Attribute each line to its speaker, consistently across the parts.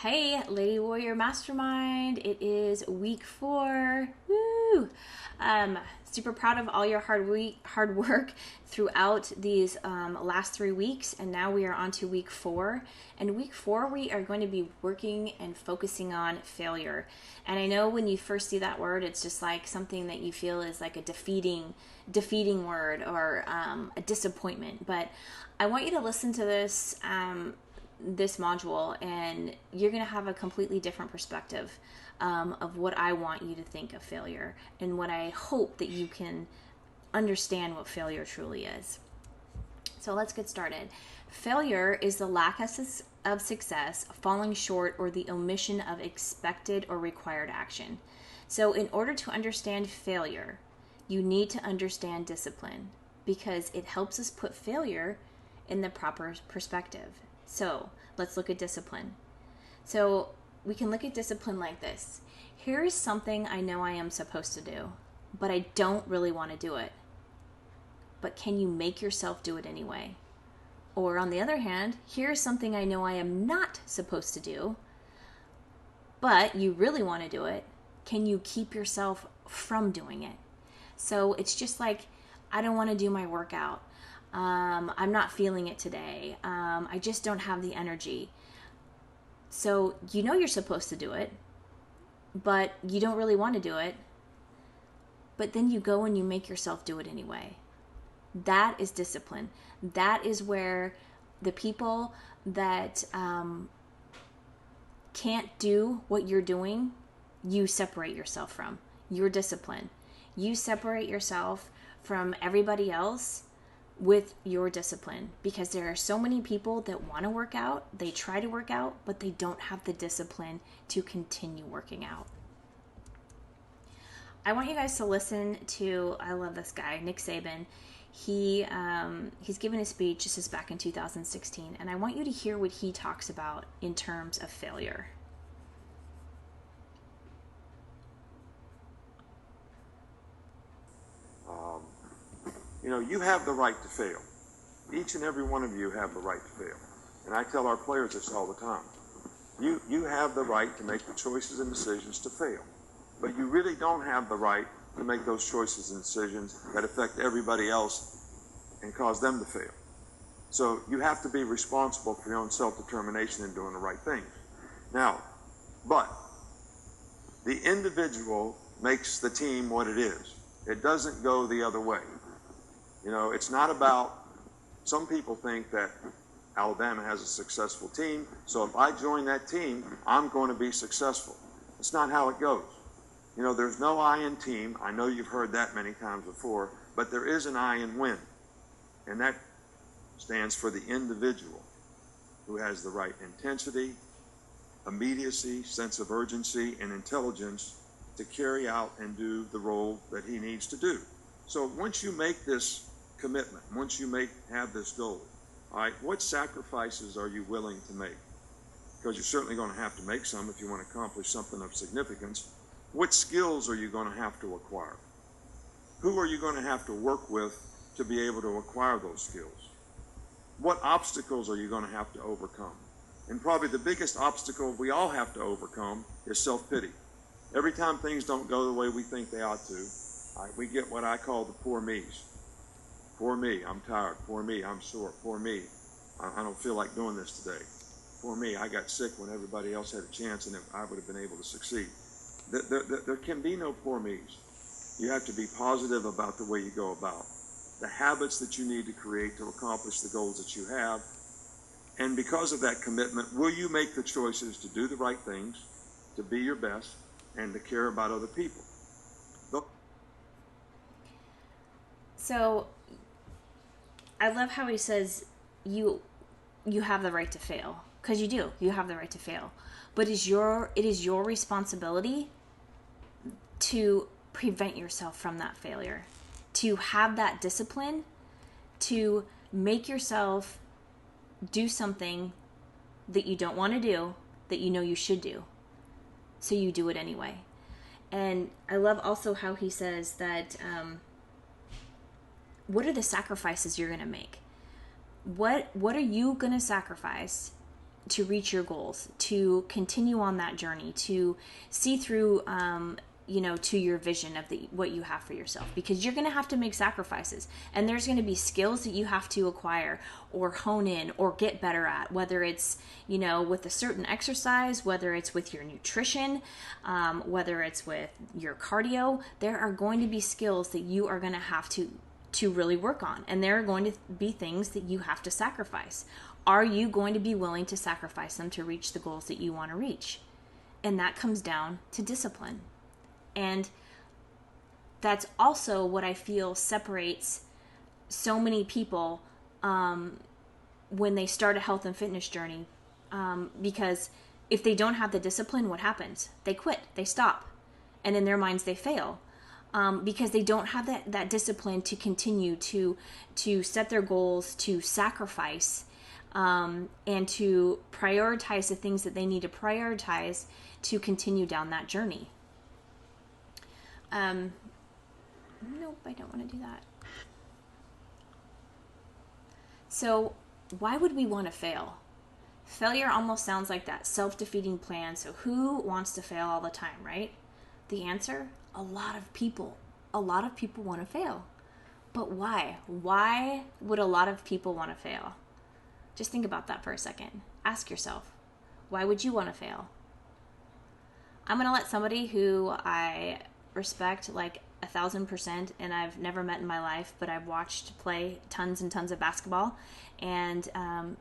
Speaker 1: Hey, Lady Warrior Mastermind. It is week 4. Woo! Super proud of all your hard work throughout these last 3 weeks, and now we are on to week 4. And week 4, we are going to be working and focusing on failure. And I know when you first see that word, it's just like something that you feel is like a defeating word or a disappointment. But I want you to listen to this module, and you're going to have a completely different perspective of what I want you to think of failure, and what I hope that you can understand what failure truly is. So let's get started. Failure is the lack of success, falling short, or the omission of expected or required action. So in order to understand failure, you need to understand discipline, because it helps us put failure in the proper perspective. So let's look at discipline. So we can look at discipline like this. Here is something I know I am supposed to do, but I don't really want to do it. But can you make yourself do it anyway? Or on the other hand, here's something I know I am not supposed to do, but you really want to do it. Can you keep yourself from doing it? So it's just like, I don't want to do my workout. I'm not feeling it today. I just don't have the energy. So you know you're supposed to do it, but you don't really want to do it. But then you go and you make yourself do it anyway. That is discipline. That is where the people that can't do what you're doing, you separate yourself from. Your discipline. You separate yourself from everybody else with your discipline, because there are so many people that want to work out, they try to work out, but they don't have the discipline to continue working out. I want you guys to listen to, I love this guy, Nick Saban. He's given a speech, this is back in 2016, and I want you to hear what he talks about in terms of failure.
Speaker 2: You have the right to fail. Each and every one of you have the right to fail. And I tell our players this all the time. You have the right to make the choices and decisions to fail. But you really don't have the right to make those choices and decisions that affect everybody else and cause them to fail. So you have to be responsible for your own self-determination in doing the right things. Now, but the individual makes the team what it is. It doesn't go the other way. It's not about, some people think that Alabama has a successful team, so if I join that team, I'm going to be successful. It's not how it goes. There's no I in team. I know you've heard that many times before, but there is an I in win. And that stands for the individual who has the right intensity, immediacy, sense of urgency, and intelligence to carry out and do the role that he needs to do. So once you make this commitment, once you have this goal, all right, what sacrifices are you willing to make? Because you're certainly going to have to make some if you want to accomplish something of significance. What skills are you going to have to acquire? Who are you going to have to work with to be able to acquire those skills? What obstacles are you going to have to overcome? And probably the biggest obstacle we all have to overcome is self-pity. Every time things don't go the way we think they ought to, we get what I call the poor me's. Poor me, I'm tired. Poor me, I'm sore. Poor me, I don't feel like doing this today. Poor me, I got sick when everybody else had a chance and I would have been able to succeed. There can be no poor me's. You have to be positive about the way you go about the habits that you need to create to accomplish the goals that you have. And because of that commitment, will you make the choices to do the right things, to be your best, and to care about other people?
Speaker 1: So I love how he says you have the right to fail, because you do. You have the right to fail. But it is your responsibility to prevent yourself from that failure, to have that discipline, to make yourself do something that you don't want to do, that you know you should do. So you do it anyway. And I love also how he says that what are the sacrifices you're going to make? What are you going to sacrifice reach your goals, to continue on that journey, to see through, to your vision of what you have for yourself, because you're going to have to make sacrifices, and there's going to be skills that you have to acquire or hone in or get better at, whether it's, with a certain exercise, whether it's with your nutrition, whether it's with your cardio. There are going to be skills that you are going to have to really work on, and there are going to be things that you have to sacrifice. Are you going to be willing to sacrifice them to reach the goals that you want to reach? And that comes down to discipline. And that's also what I feel separates so many people when they start a health and fitness journey. Because if they don't have the discipline, what happens? They quit, they stop. And in their minds, they fail. Because they don't have that discipline to continue to set their goals, to sacrifice, and to prioritize the things that they need to prioritize to continue down that journey. Nope, I don't want to do that. So why would we want to fail? Failure almost sounds like that self-defeating plan. So who wants to fail all the time, right? The answer, a lot of people. A lot of people want to fail. But why? Why would a lot of people want to fail? Just think about that for a second. Ask yourself, why would you want to fail? I'm going to let somebody who I respect like 1,000%, and I've never met in my life, but I've watched play tons and tons of basketball, and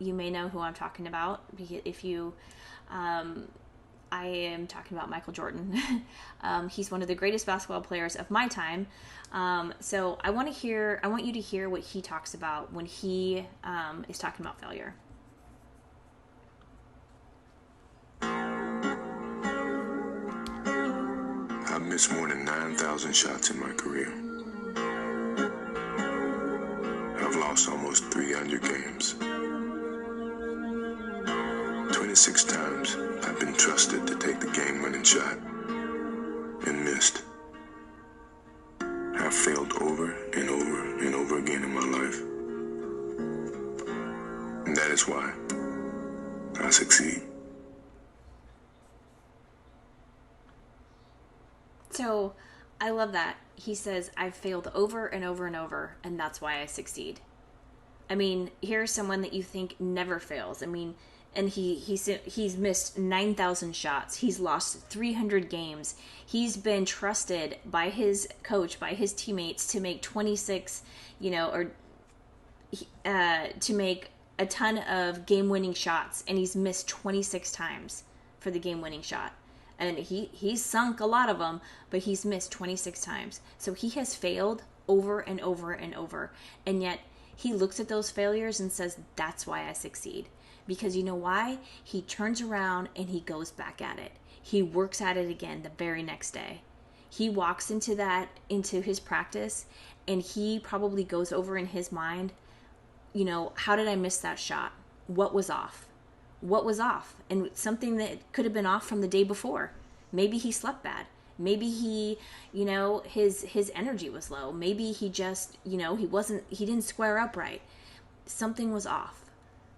Speaker 1: you may know who I'm talking about. If you, I am talking about Michael Jordan. He's one of the greatest basketball players of my time. So I want you to hear what he talks about when he is talking about failure.
Speaker 3: I've missed more than 9,000 shots in my career. I've lost almost 300 games. 26 times I've been trusted to take the game-winning shot and missed. I've failed over and over and over again in my life. And that is why I succeed.
Speaker 1: So I love that. He says, I've failed over and over and over, and that's why I succeed. I mean, here's someone that you think never fails. I mean, and he's missed 9,000 shots. He's lost 300 games. He's been trusted by his coach, by his teammates to make 26, to make a ton of game-winning shots, and he's missed 26 times for the game-winning shot. And he's sunk a lot of them, but he's missed 26 times. So he has failed over and over and over. And yet he looks at those failures and says, that's why I succeed. Because you know why? He turns around and he goes back at it. He works at it again the very next day. He walks into his practice, and he probably goes over in his mind, how did I miss that shot? What was off? What was off? And something that could have been off from the day before. Maybe he slept bad. Maybe he, his energy was low. Maybe he just, he didn't square up right. Something was off.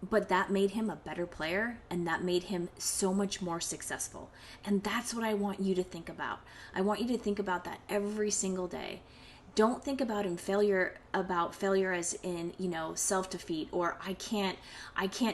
Speaker 1: But that made him a better player, and that made him so much more successful. And that's what I want you to think about. I want you to think about that every single day. Don't think about failure as in, self-defeat, or I can't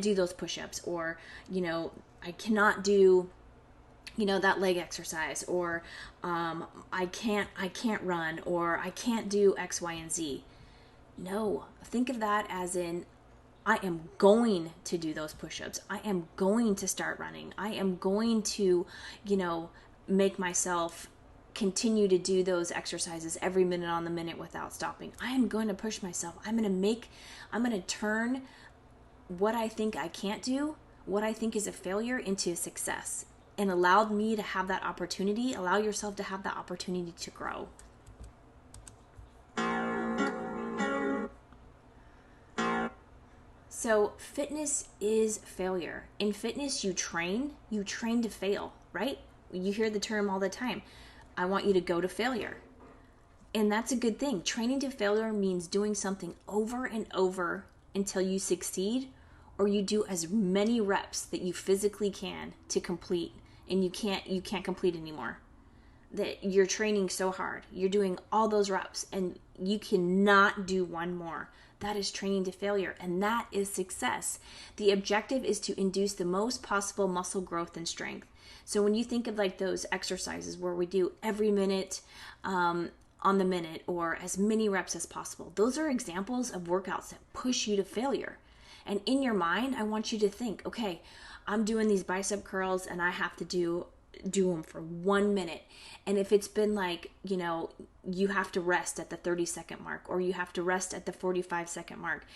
Speaker 1: do those push-ups, or, I cannot do, that leg exercise, or I can't run, or I can't do X, Y, and Z. No, think of that as in, I am going to do those push-ups. I am going to start running. I am going to, make myself continue to do those exercises every minute on the minute without stopping. I am going to push myself. I'm going to turn what I think I can't do, what I think is a failure, into a success, and allow me to have that opportunity. Allow yourself to have that opportunity to grow. So fitness is failure. In fitness, you train to fail, right? You hear the term all the time. I want you to go to failure. And that's a good thing. Training to failure means doing something over and over until you succeed, or you do as many reps that you physically can to complete, and you can't complete anymore. That you're training so hard, you're doing all those reps and you cannot do one more. That is training to failure, and that is success. The objective is to induce the most possible muscle growth and strength. So when you think of like those exercises where we do every minute on the minute, or as many reps as possible, those are examples of workouts that push you to failure. And in your mind, I want you to think, okay, I'm doing these bicep curls and I have to do them for 1 minute. And if it's been like, you have to rest at the 30-second mark, or you have to rest at the 45-second mark,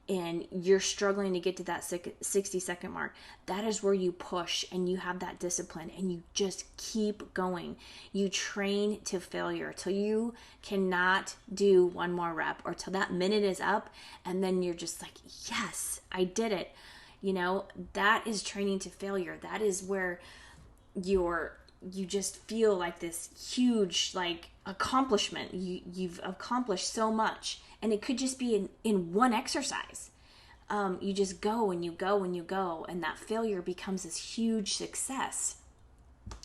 Speaker 1: and you're struggling to get to that 60-second mark, that is where you push and you have that discipline and you just keep going. You train to failure till you cannot do one more rep, or till that minute is up, and then you're just like, yes, I did it. That is training to failure. That is where you just feel like this huge accomplishment. You've accomplished so much, and it could just be in one exercise. You just go and you go and you go, and that failure becomes this huge success.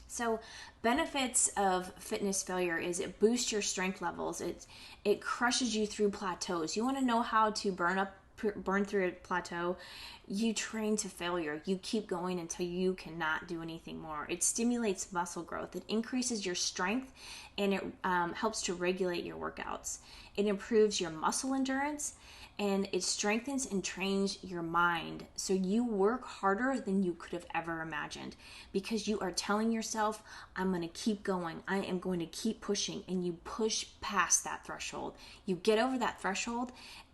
Speaker 1: So benefits of fitness failure is it boosts your strength levels. It crushes you through plateaus. You want to know how to burn through a plateau? You train to failure. You keep going until you cannot do anything more. It stimulates muscle growth. It increases your strength, and it helps to regulate your workouts. It improves your muscle endurance, and it strengthens and trains your mind. So you work harder than you could have ever imagined, because you are telling yourself, I'm going to keep going. I am going to keep pushing, and you push past that threshold. You get over that threshold,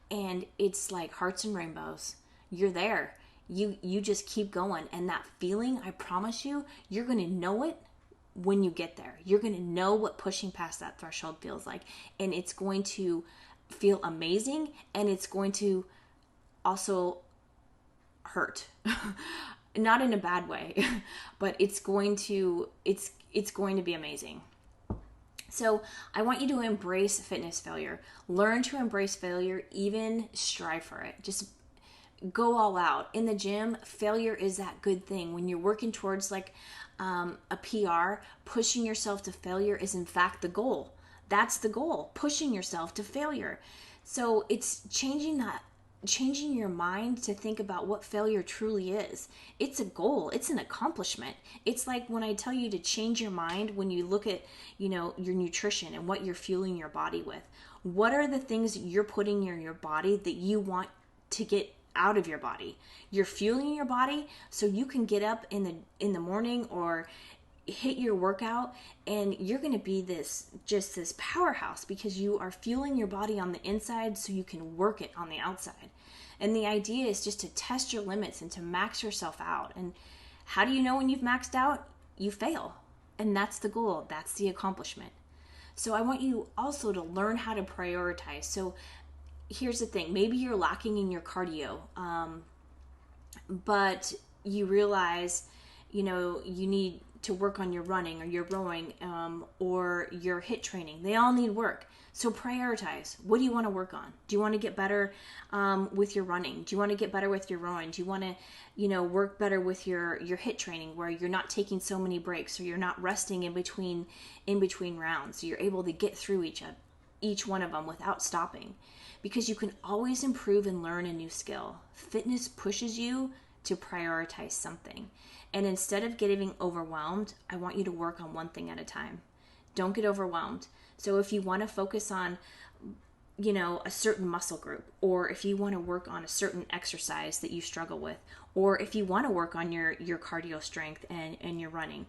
Speaker 1: and it's like hearts and rainbows. You're there. You just keep going. And that feeling, I promise you, you're going to know it when you get there. You're going to know what pushing past that threshold feels like. And it's going to feel amazing. And it's going to also hurt. Not in a bad way, but it's going to be amazing. So I want you to embrace fitness failure. Learn to embrace failure, even strive for it. Just go all out. In the gym, failure is that good thing. When you're working towards a PR, pushing yourself to failure is in fact the goal. That's the goal, pushing yourself to failure. So it's changing your mind to think about what failure truly is. It's a goal. It's an accomplishment. It's like when I tell you to change your mind when you look at, your nutrition and what you're fueling your body with. What are the things you're putting in your body that you want to get out of your body? You're fueling your body so you can get up in the morning or hit your workout, and you're going to be this powerhouse because you are fueling your body on the inside so you can work it on the outside. And the idea is just to test your limits and to max yourself out. And how do you know when you've maxed out? You fail. And that's the goal. That's the accomplishment. So I want you also to learn how to prioritize. So here's the thing. Maybe you're lacking in your cardio, but you realize, you need to work on your running or your rowing or your HIIT training. They all need work. So prioritize. What do you want to work on? Do you want to get better with your running? Do you want to get better with your rowing? Do you want to, work better with your HIIT training where you're not taking so many breaks or you're not resting in between rounds? So you're able to get through each one of them without stopping, because you can always improve and learn a new skill. Fitness pushes you to prioritize something. And instead of getting overwhelmed, I want you to work on one thing at a time. Don't get overwhelmed. So if you want to focus on, a certain muscle group, or if you want to work on a certain exercise that you struggle with, or if you want to work on your cardio strength and your running,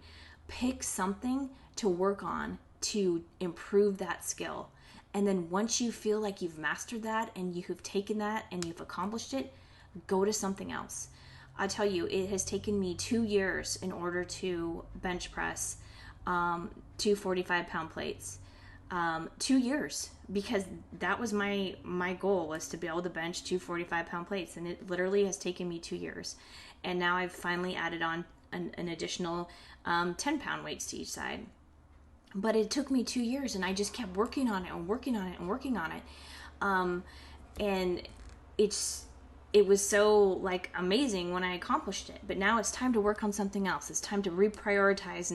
Speaker 1: pick something to work on to improve that skill. And then once you feel like you've mastered that and you have taken that and you've accomplished it, go to something else. I tell you, it has taken me 2 years in order to bench press 2 45-pound plates. 2 years, because that was my goal, was to be able to bench 2 45-pound plates, and it literally has taken me 2 years. And now I've finally added on an additional 10-pound weights to each side. But it took me 2 years, and I just kept working on it and working on it and working on it. And it's it was so like amazing when I accomplished it, but now it's time to work on something else. It's time to reprioritize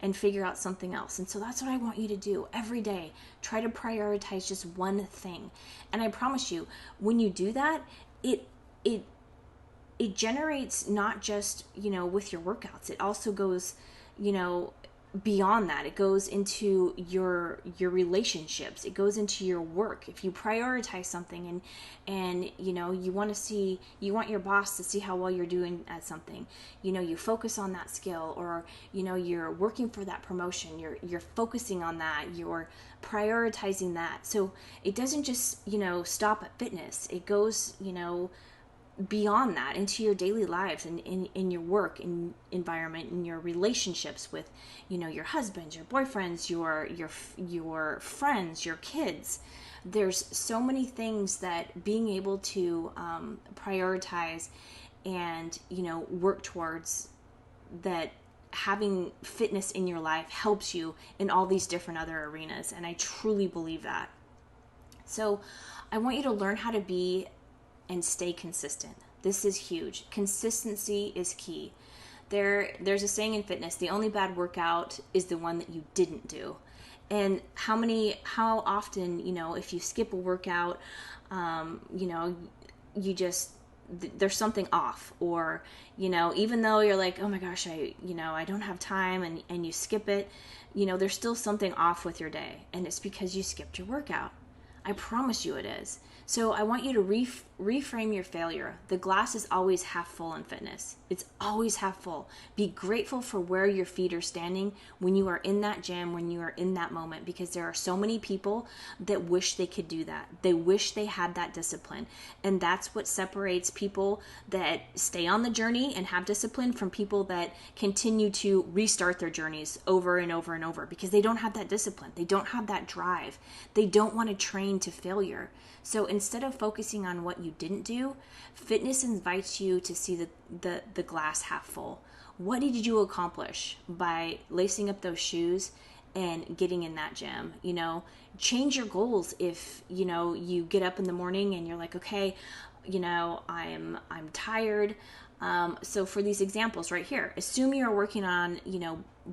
Speaker 1: and figure out something else. And so that's what I want you to do every day. Try to prioritize just one thing. And I promise you, when you do that, it generates not just, with your workouts. It also goes, beyond that. It goes into your relationships. It goes into your work. If you prioritize something and you want your boss to see how well you're doing at something, you focus on that skill, or you're working for that promotion, you're focusing on that, you're prioritizing that. So it doesn't just stop at fitness. It goes beyond that into your daily lives and in your work environment, in your relationships with your husbands, your boyfriends, your friends, your kids. There's so many things that being able to prioritize and work towards, that having fitness in your life helps you in all these different other arenas. And I truly believe that. So I want you to learn how to be and stay consistent. This is huge. Consistency is key. There's a saying in fitness: the only bad workout is the one that you didn't do. And how often, if you skip a workout, there's something off, or, even though you're like, oh my gosh, I don't have time, and you skip it, there's still something off with your day. And it's because you skipped your workout. I promise you it is. So I want you to reframe your failure. The glass is always half full in fitness. It's always half full. Be grateful for where your feet are standing when you are in that gym, when you are in that moment, because there are so many people that wish they could do that. They wish they had that discipline. And that's what separates people that stay on the journey and have discipline from people that continue to restart their journeys over and over and over, because they don't have that discipline. They don't have that drive. They don't want to train to failure. So instead of focusing on what you didn't do, fitness invites you to see the glass half full. What did you accomplish by lacing up those shoes and getting in that gym? Change your goals. If you get up in the morning and you're like, okay, I'm tired. So for these examples right here, assume you're working on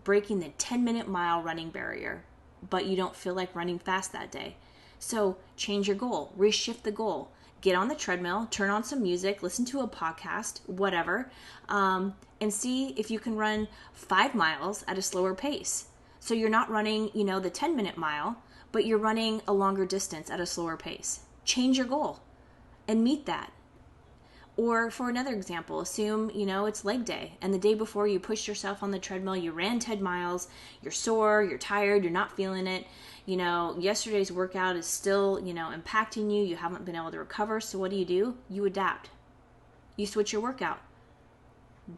Speaker 1: breaking the 10-minute mile running barrier, but you don't feel like running fast that day. So change your goal, reshift the goal, get on the treadmill, turn on some music, listen to a podcast, whatever, and see if you can run 5 miles at a slower pace. So you're not running, the 10-minute mile, but you're running a longer distance at a slower pace. Change your goal and meet that. Or for another example, assume, it's leg day, and the day before you pushed yourself on the treadmill, you ran 10 miles, you're sore, you're tired, you're not feeling it. Yesterday's workout is still, impacting you. You haven't been able to recover. So what do? You adapt. You switch your workout.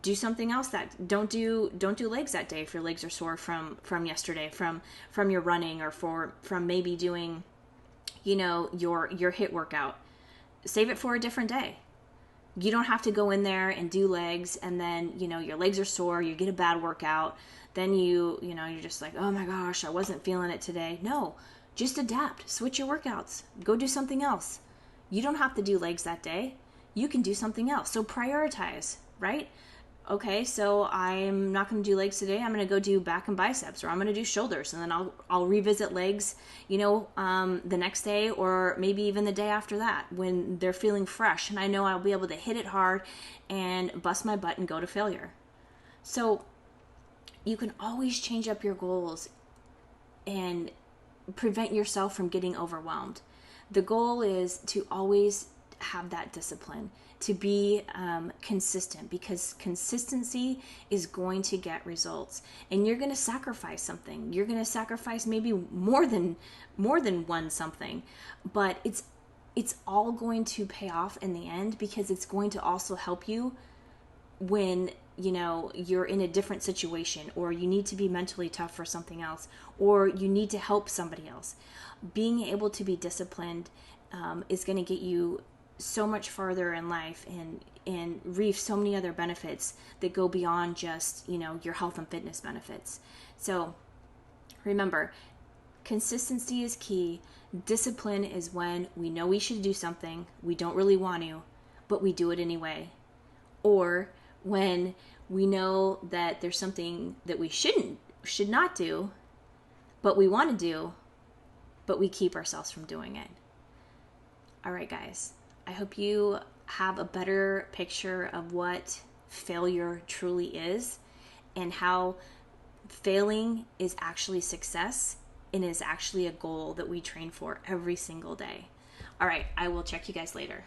Speaker 1: Do something else don't do legs that day if your legs are sore from yesterday, from your running, or from maybe doing, your HIIT workout. Save it for a different day. You don't have to go in there and do legs and then, your legs are sore, you get a bad workout, then you're just like, oh my gosh, I wasn't feeling it today. No, just adapt, switch your workouts, go do something else. You don't have to do legs that day. You can do something else. So prioritize, right? Okay, so I'm not going to do legs today. I'm going to go do back and biceps, or I'm going to do shoulders, and then I'll revisit legs, the next day, or maybe even the day after that when they're feeling fresh, and I know I'll be able to hit it hard and bust my butt and go to failure. So you can always change up your goals and prevent yourself from getting overwhelmed. The goal is to always have that discipline, to be consistent, because consistency is going to get results, and you're going to sacrifice something. You're going to sacrifice maybe more than one something, but it's all going to pay off in the end, because it's going to also help you when you're in a different situation, or you need to be mentally tough for something else, or you need to help somebody else. Being able to be disciplined is going to get you so much farther in life and reap so many other benefits that go beyond just, your health and fitness benefits. So remember, consistency is key. Discipline is when we know we should do something, we don't really want to, but we do it anyway. Or when we know that there's something that we should not do, but we want to do, but we keep ourselves from doing it. All right, guys, I hope you have a better picture of what failure truly is and how failing is actually success and is actually a goal that we train for every single day. All right, I will check you guys later.